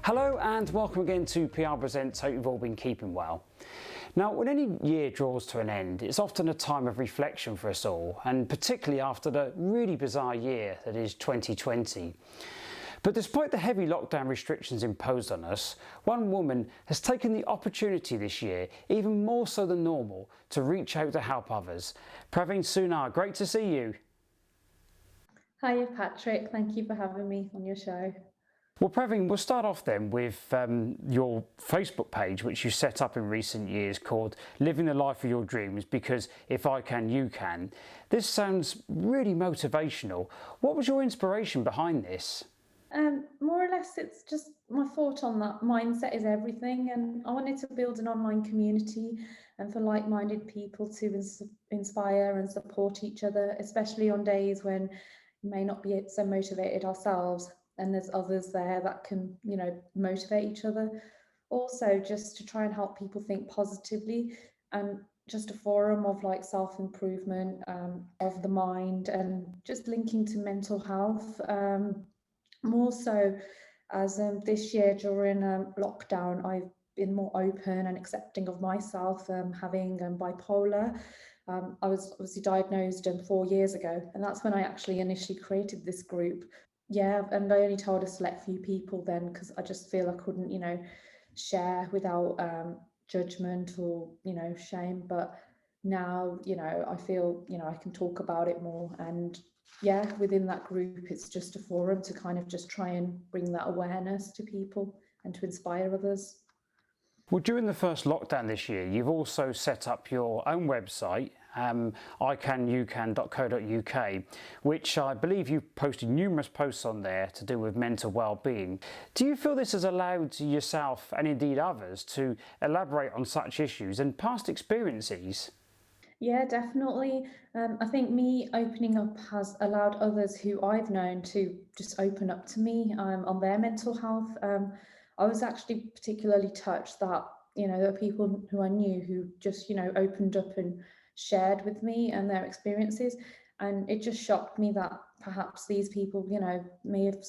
Hello and welcome again to PR Presents. Hope you've all been keeping well. Now, when any year draws to an end, it's often a time of reflection for us all, and particularly after the really bizarre year that is 2020. But despite the heavy lockdown restrictions imposed on us, one woman has taken the opportunity this year, even more so than normal, to reach out to help others. Praveen Sunar, great to see you. Hiya Patrick, thank you for having me on your show. Well, Praveen, we'll start off then with your Facebook page, which you set up in recent years, called Living the Life of Your Dreams, because if I can, you can. This sounds really motivational. What was your inspiration behind this? More or less, it's just my thought on that mindset is everything, and I wanted to build an online community and for like-minded people to inspire and support each other, especially on days when we may not be so motivated ourselves, and there's others there that can, motivate each other. Also, just to try and help people think positively, and just a forum of like self-improvement of the mind, and just linking to mental health. More so as this year during lockdown, I've been more open and accepting of myself, having bipolar. I was obviously diagnosed 4 years ago, and that's when I actually initially created this group. Yeah, and I only told a select few people then because I just feel I couldn't, share without judgment or, shame. But now, I feel, I can talk about it more. And yeah, within that group, it's just a forum to kind of just try and bring that awareness to people and to inspire others. Well, during the first lockdown this year, you've also set up your own website, icanyoucan.co.uk, which I believe you've posted numerous posts on there to do with mental well-being. Do you feel this has allowed yourself and indeed others to elaborate on such issues and past experiences? Yeah, definitely. I think me opening up has allowed others who I've known to just open up to me on their mental health. I was actually particularly touched that, there are people who I knew who just, opened up and shared with me and their experiences. And it just shocked me that perhaps these people, may have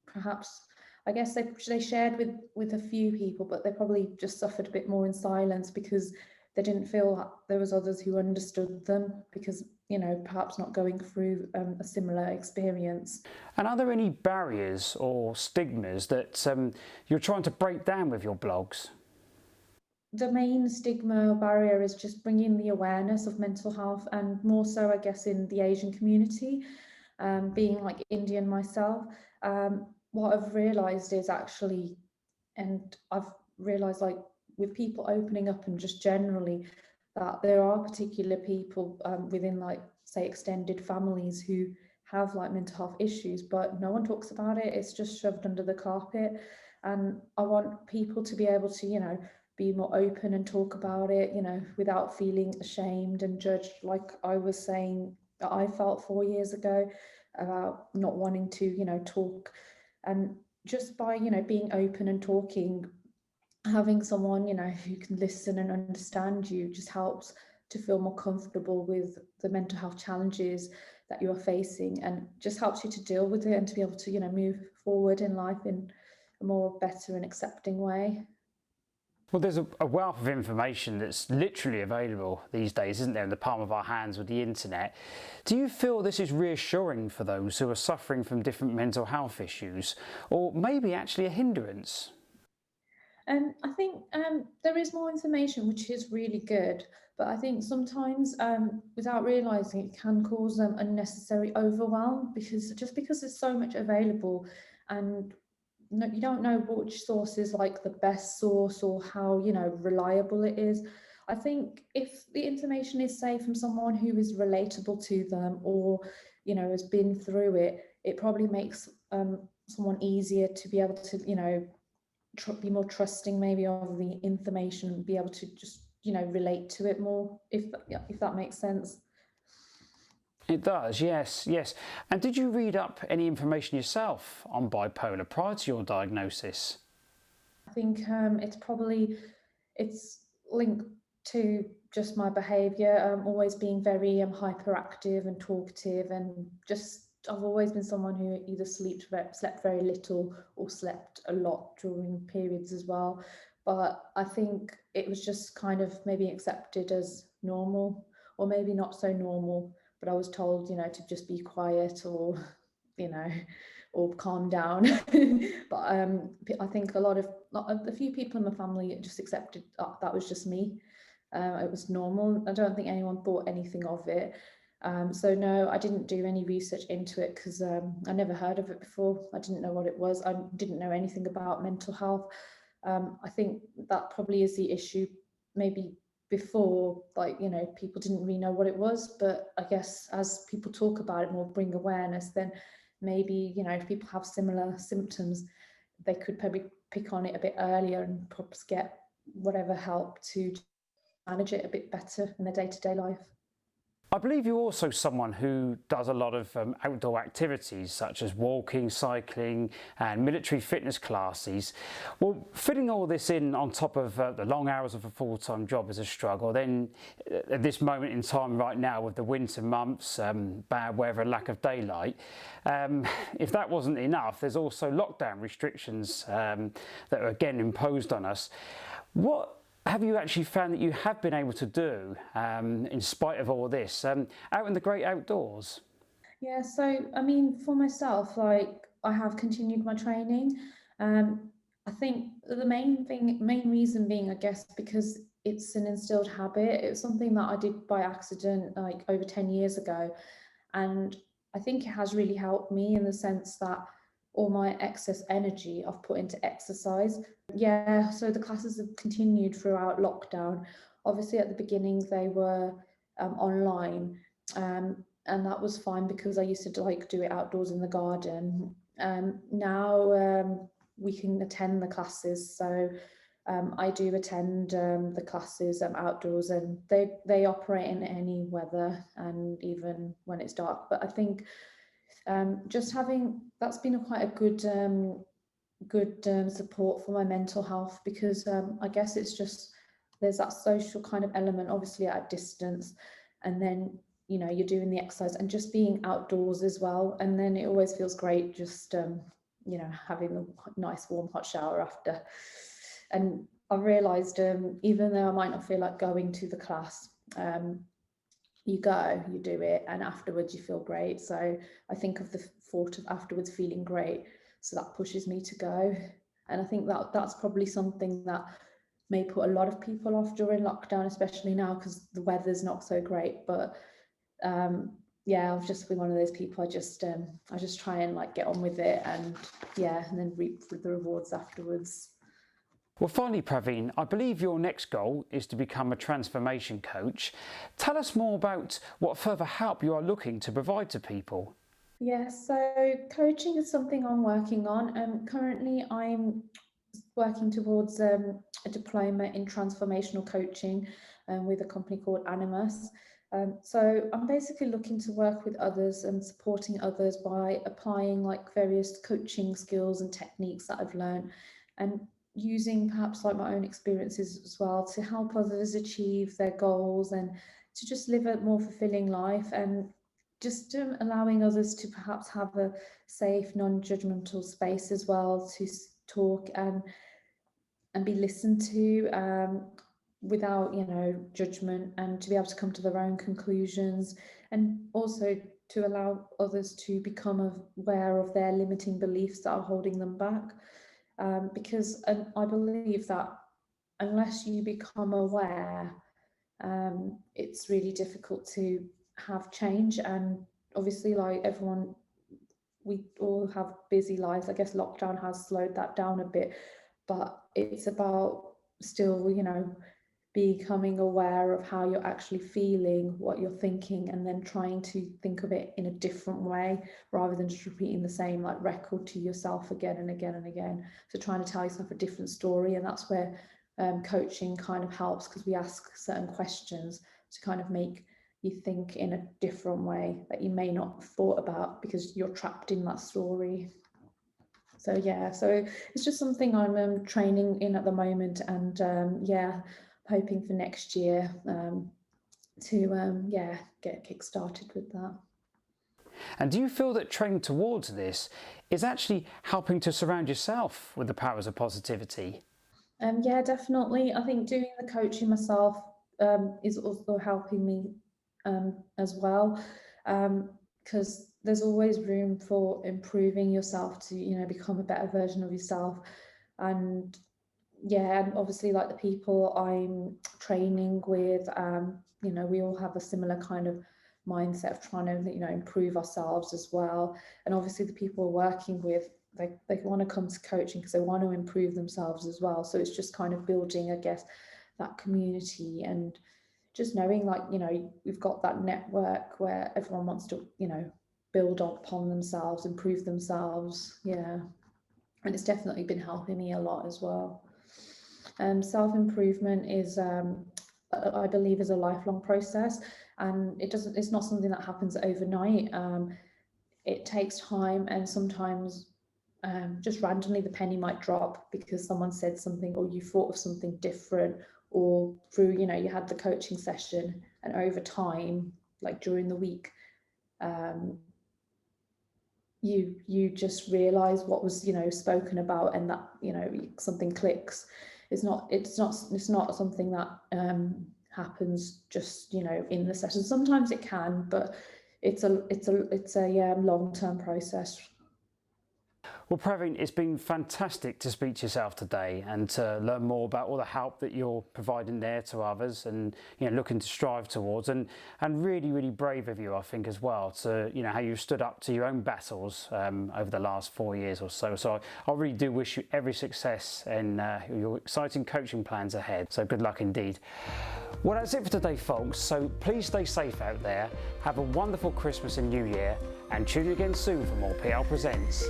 perhaps, I guess they shared with a few people, but they probably just suffered a bit more in silence because they didn't feel that there was others who understood them because, perhaps not going through a similar experience. And are there any barriers or stigmas that you're trying to break down with your blogs? The main stigma or barrier is just bringing the awareness of mental health, and more so, I guess, in the Asian community, being like Indian myself. What I've realised is actually, and I've realised like with people opening up and just generally that there are particular people within like say extended families who have like mental health issues, but no one talks about it. It's just shoved under the carpet. And I want people to be able to, be more open and talk about it, without feeling ashamed and judged, like I was saying that I felt 4 years ago about not wanting to, talk. And just by, being open and talking, having someone, who can listen and understand you just helps to feel more comfortable with the mental health challenges that you are facing, and just helps you to deal with it and to be able to, move forward in life in a more better and accepting way. Well, there's a wealth of information that's literally available these days, isn't there, in the palm of our hands with the internet. Do you feel this is reassuring for those who are suffering from different mental health issues, or maybe actually a hindrance? And I think there is more information, which is really good. But I think sometimes, without realising, it can cause unnecessary overwhelm because there's so much available, and you don't know which source is like the best source or how reliable it is. I think if the information is, say, from someone who is relatable to them or has been through it, it probably makes someone easier to be able to be more trusting maybe of the information and be able to just relate to it more, if that makes sense. It does, yes, yes. And did you read up any information yourself on bipolar prior to your diagnosis? I think it's linked to just my behaviour, always being very hyperactive and talkative, and just I've always been someone who either slept very little or slept a lot during periods as well. But I think it was just kind of maybe accepted as normal, or maybe not so normal. But I was told, to just be quiet, or, you know, or calm down. But I think a few people in my family just accepted that was just me. It was normal. I don't think anyone thought anything of it. So no, I didn't do any research into it because I never heard of it before. I didn't know what it was. I didn't know anything about mental health. I think that probably is the issue. Maybe before, people didn't really know what it was, but I guess as people talk about it more, bring awareness, then maybe, if people have similar symptoms, they could probably pick on it a bit earlier and perhaps get whatever help to manage it a bit better in their day-to-day life. I believe you're also someone who does a lot of outdoor activities such as walking, cycling and military fitness classes. Well, fitting all this in on top of the long hours of a full-time job is a struggle. Then at this moment in time right now with the winter months, bad weather and lack of daylight, if that wasn't enough, there's also lockdown restrictions that are again imposed on us. What have you actually found that you have been able to do in spite of all this out in the great outdoors? Yeah, so I mean, for myself, like I have continued my training. I think the main reason being, I guess, because it's an instilled habit. It was something that I did by accident, like over 10 years ago. And I think it has really helped me in the sense that all my excess energy I've put into exercise. Yeah, so the classes have continued throughout lockdown. Obviously, at the beginning, they were online. And that was fine because I used to like do it outdoors in the garden. Now we can attend the classes, so I do attend the classes outdoors, and they operate in any weather and even when it's dark. But I think just having that's been quite a good support for my mental health, because I guess it's just there's that social kind of element, obviously at a distance, and then you're doing the exercise and just being outdoors as well, and then it always feels great just having a nice warm hot shower after. And I've realized even though I might not feel like going to the class, you go, you do it, and afterwards you feel great. So I think of the thought of afterwards feeling great, so that pushes me to go. And I think that that's probably something that may put a lot of people off during lockdown, especially now because the weather's not so great. But yeah, I've just been one of those people. I just try and like get on with it, and yeah, and then reap the rewards afterwards. Well, finally, Praveen, I believe your next goal is to become a transformation coach. Tell us more about what further help you are looking to provide to people. Yeah, so coaching is something I'm working on. Currently, I'm working towards a diploma in transformational coaching with a company called Animus. So I'm basically looking to work with others and supporting others by applying like various coaching skills and techniques that I've learned, and using perhaps like my own experiences as well to help others achieve their goals and to just live a more fulfilling life, and just allowing others to perhaps have a safe, non-judgmental space as well to talk and be listened to without judgment, and to be able to come to their own conclusions, and also to allow others to become aware of their limiting beliefs that are holding them back, because I believe that unless you become aware, it's really difficult to have change. And obviously, like everyone, we all have busy lives. I guess lockdown has slowed that down a bit, but it's about still, becoming aware of how you're actually feeling, what you're thinking, and then trying to think of it in a different way rather than just repeating the same like record to yourself again and again and again. So trying to tell yourself a different story, and that's where coaching kind of helps, because we ask certain questions to kind of make you think in a different way that you may not have thought about because you're trapped in that story. So yeah, so it's just something I'm training in at the moment, and yeah, hoping for next year to yeah, get kick-started with that. And do you feel that training towards this is actually helping to surround yourself with the powers of positivity? Yeah, definitely. I think doing the coaching myself is also helping me as well, because there's always room for improving yourself to, become a better version of yourself. And yeah, and obviously like the people I'm training with, we all have a similar kind of mindset of trying to, improve ourselves as well. And obviously the people we're working with, they want to come to coaching because they want to improve themselves as well. So it's just kind of building, I guess, that community and just knowing like, we've got that network where everyone wants to, build upon themselves, improve themselves. Yeah. And it's definitely been helping me a lot as well. Self-improvement is, I believe, is a lifelong process, and it's not something that happens overnight. It takes time, and sometimes just randomly the penny might drop because someone said something or you thought of something different, or through, you had the coaching session, and over time, like during the week, you just realize what was, spoken about, and that, something clicks. It's not something that happens just, in the session. Sometimes it can, but it's a long-term process. Well, Praveen, it's been fantastic to speak to yourself today and to learn more about all the help that you're providing there to others and, looking to strive towards, and really, really brave of you, I think, as well, to, how you stood up to your own battles over the last 4 years or so. So I really do wish you every success in your exciting coaching plans ahead. So good luck indeed. Well, that's it for today, folks. So please stay safe out there. Have a wonderful Christmas and New Year, and tune in again soon for more PL Presents.